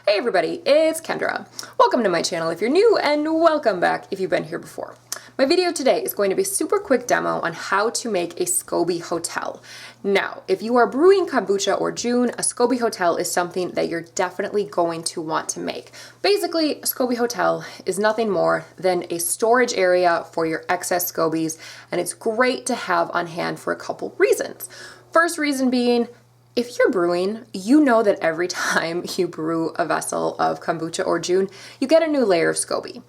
Hey everybody, it's Kendra. Welcome to my channel if you're new, and welcome back if you've been here before. My video today is going to be a super quick demo on how to make a SCOBY hotel. Now, if you are brewing kombucha or Jun, a SCOBY hotel is something that you're definitely going to want to make. Basically, a SCOBY hotel is nothing more than a storage area for your excess SCOBYs, and it's great to have on hand for a couple reasons. First reason being, if you're brewing, you know that every time you brew a vessel of kombucha or Jun, you get a new layer of SCOBY.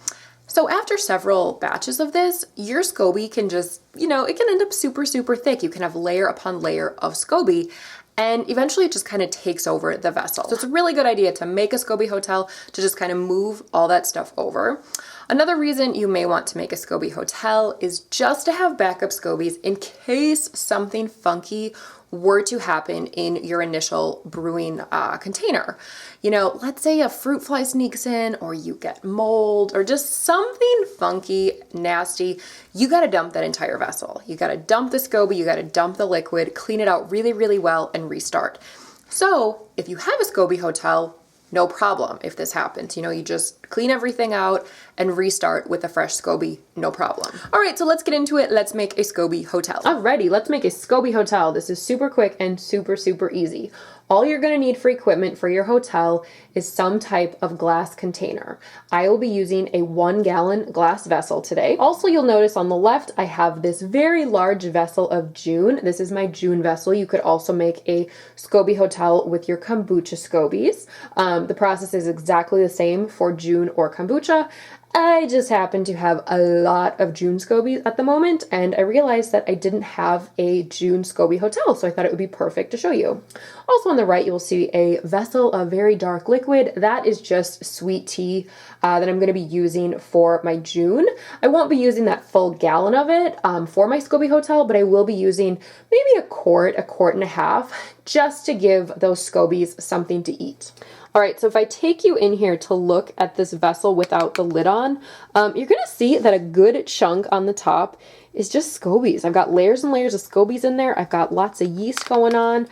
So after several batches of this, your SCOBY can just, it can end up super, super thick. You can have layer upon layer of SCOBY, and eventually it just kind of takes over the vessel. So it's a really good idea to make a SCOBY hotel to just kind of move all that stuff over. Another reason you may want to make a SCOBY hotel is just to have backup SCOBYs in case something funky were to happen in your initial brewing container. Let's say a fruit fly sneaks in, or you get mold, or just something funky, nasty. You gotta dump that entire vessel. You gotta dump the SCOBY, you gotta dump the liquid, clean it out really, really well, and restart. So if you have a SCOBY hotel, no problem if this happens. You just clean everything out and restart with a fresh SCOBY, no problem. All right, so let's get into it. Let's make a SCOBY hotel. Alrighty, let's make a SCOBY hotel. This is super quick and super, super easy. All you're gonna need for equipment for your hotel is some type of glass container. I will be using a 1 gallon glass vessel today. Also, you'll notice on the left, I have this very large vessel of Jun. This is my Jun vessel. You could also make a SCOBY hotel with your kombucha SCOBYs. The process is exactly the same for Jun or kombucha. I just happen to have a lot of Jun SCOBYs at the moment, and I realized that I didn't have a Jun SCOBY hotel, so I thought it would be perfect to show you. Also on the right, you'll see a vessel of very dark liquid. That is just sweet tea that I'm going to be using for my Jun. I won't be using that full gallon of it for my SCOBY hotel, but I will be using maybe a quart and a half, just to give those SCOBYs something to eat. All right, so if I take you in here to look at this vessel without the lid on, you're gonna see that a good chunk on the top is just SCOBYs. I've got layers and layers of SCOBYs in there. I've got lots of yeast going on.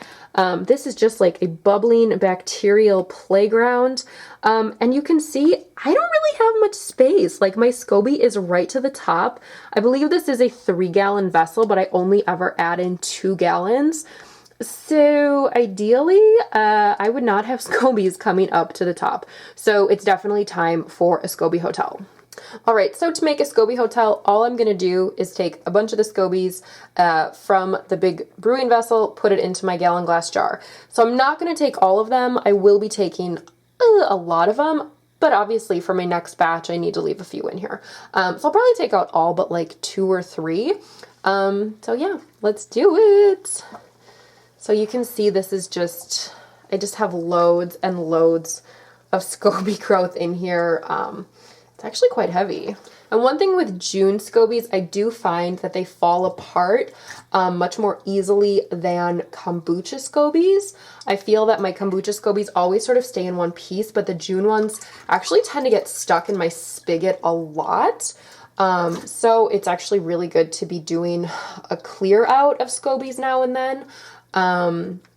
This is just like a bubbling bacterial playground. And you can see I don't really have much space. Like, my SCOBY is right to the top. I believe this is a 3 gallon vessel, but I only ever add in 2 gallons. So ideally, I would not have SCOBYs coming up to the top. So it's definitely time for a SCOBY hotel. All right, so to make a SCOBY hotel, all I'm gonna do is take a bunch of the SCOBYs from the big brewing vessel, put it into my gallon glass jar. So I'm not gonna take all of them. I will be taking a lot of them, but obviously for my next batch, I need to leave a few in here. So I'll probably take out all but like 2 or 3. So yeah, let's do it. So you can see this is just, I just have loads and loads of SCOBY growth in here. It's actually quite heavy. And one thing with Jun SCOBYs, I do find that they fall apart much more easily than kombucha SCOBYs. I feel that my kombucha SCOBYs always sort of stay in one piece, but the Jun ones actually tend to get stuck in my spigot a lot. So it's actually really good to be doing a clear out of SCOBYs now and then.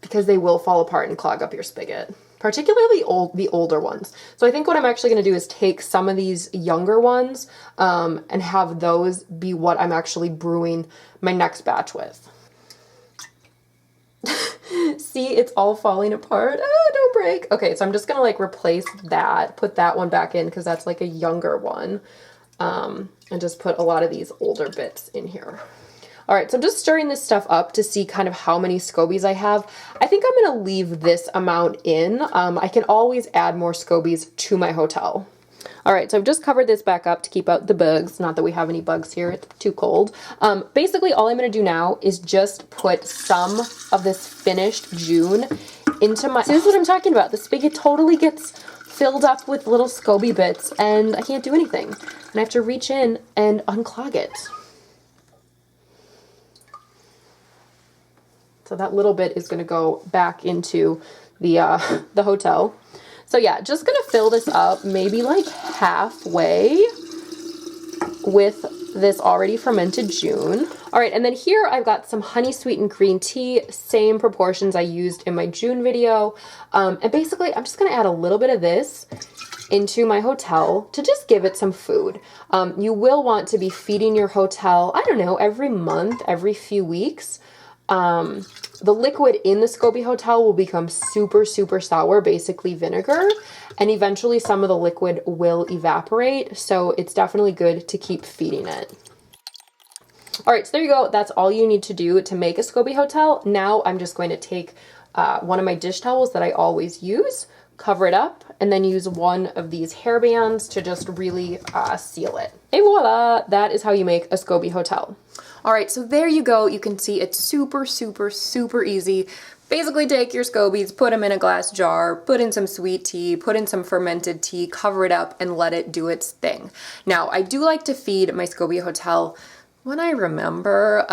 Because they will fall apart and clog up your spigot, particularly the older ones. So I think what I'm actually going to do is take some of these younger ones and have those be what I'm actually brewing my next batch with. See, it's all falling apart. Oh, don't break. Okay, so I'm just going to replace that, put that one back in because that's like a younger one, and just put a lot of these older bits in here. All right, so I'm just stirring this stuff up to see kind of how many SCOBYs I have. I think I'm gonna leave this amount in. I can always add more SCOBYs to my hotel. All right, so I've just covered this back up to keep out the bugs. Not that we have any bugs here, it's too cold. Basically, all I'm gonna do now is just put some of this finished Jun into my, see, this is what I'm talking about. The spigot totally gets filled up with little SCOBY bits and I can't do anything. And I have to reach in and unclog it. So that little bit is going to go back into the hotel. So yeah, just going to fill this up maybe like halfway with this already fermented Jun. All right, and then here I've got some honey sweetened green tea, same proportions I used in my Jun video. And basically I'm just gonna add a little bit of this into my hotel to just give it some food. You will want to be feeding your hotel, I don't know, every month, every few weeks. The liquid in the Scoby hotel will become super, super sour, basically vinegar, and eventually some of the liquid will evaporate, so it's definitely good to keep feeding it. All right, so there you go. That's all you need to do to make a Scoby hotel. Now I'm just going to take one of my dish towels that I always use, cover it up, and then use one of these hair bands to just really seal it. Et voila! That is how you make a Scoby hotel. All right, so there you go. You can see it's super, super, super easy. Basically take your Scobies, put them in a glass jar, put in some sweet tea, put in some fermented tea, cover it up, and let it do its thing. Now, I do like to feed my Scoby hotel when I remember,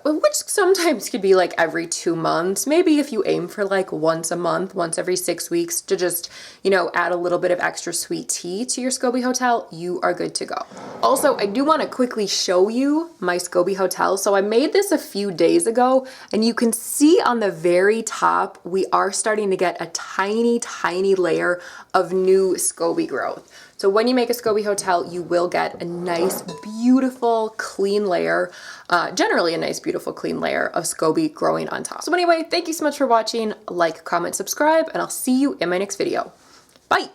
which sometimes could be like every 2 months, maybe if you aim for like once a month, once every 6 weeks, to just, you know, add a little bit of extra sweet tea to your Scoby hotel, you are good to go. Also, I do want to quickly show you my Scoby hotel. So I made this a few days ago, and you can see on the very top, we are starting to get a tiny, tiny layer of new Scoby growth. So when you make a Scoby hotel, you will get a nice, beautiful, clean layer, generally a nice, beautiful, clean layer of Scoby growing on top. So anyway, thank you so much for watching. Like, comment, subscribe, and I'll see you in my next video. Bye!